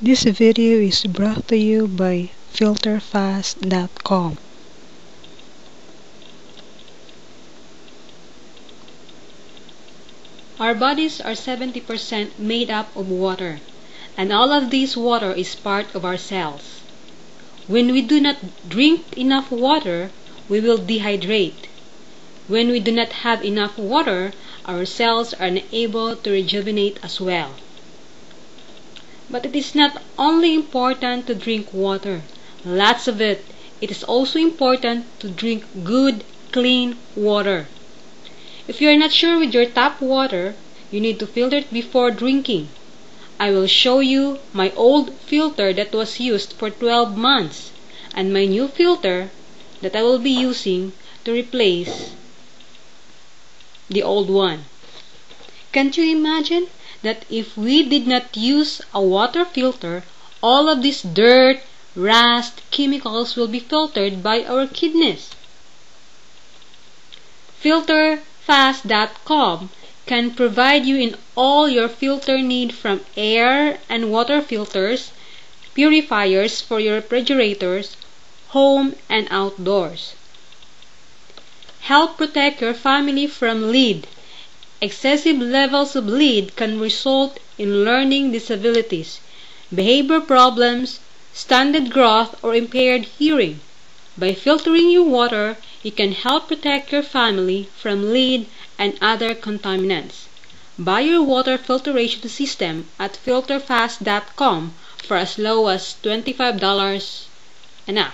This video is brought to you by filterfast.com. Our bodies are 70% made up of water, and all of this water is part of our cells. When we do not drink enough water, we will dehydrate. When we do not have enough water, our cells are unable to rejuvenate as well. But it is not only important to drink water, lots of it. It is also important to drink good, clean water. If you are not sure with your tap water, you need to filter it before drinking. I will show you my old filter that was used for 12 months and my new filter that I will be using to replace the old one. Can't you imagine that if we did not use a water filter, all of this dirt, rust, chemicals will be filtered by our kidneys? Filterfast.com can provide you in all your filter need, from air and water filters, purifiers for your refrigerators, home and outdoors. Help protect your family from lead. Excessive levels of lead can result in learning disabilities, behavior problems, stunted growth, or impaired hearing. By filtering your water, you can help protect your family from lead and other contaminants. Buy your water filtration system at filterfast.com for as low as $25 and up.